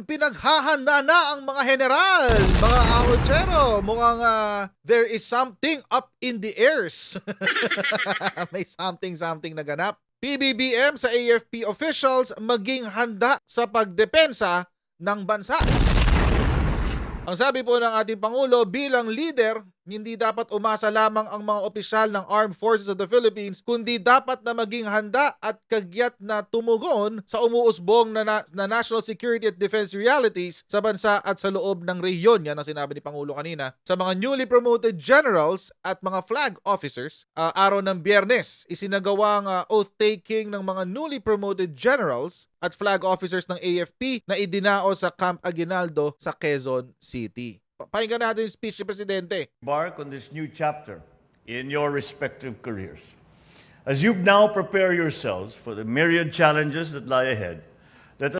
pinaghahanda na ang mga general, mga ahotsero. Mukhang there is something up in the airs. May something na ganap. PBBM sa AFP officials maging handa sa pagdepensa ng bansa. Ang sabi po ng ating Pangulo, bilang leader, hindi dapat umasa lamang ang mga opisyal ng Armed Forces of the Philippines, kundi dapat na maging handa at kagyat na tumugon sa umuusbong na national security at defense realities sa bansa at sa loob ng rehiyon. Yan ang sinabi ni Pangulo kanina. Sa mga newly promoted generals at mga flag officers, araw ng Biyernes, isinagawang oath-taking ng mga newly promoted generals at flag officers ng AFP na idinao sa Camp Aguinaldo sa Quezon City. Pakinggan natin yung speech ni Presidente. Embark on this new chapter in your respective careers. As you now prepare yourselves for the myriad challenges that lie ahead,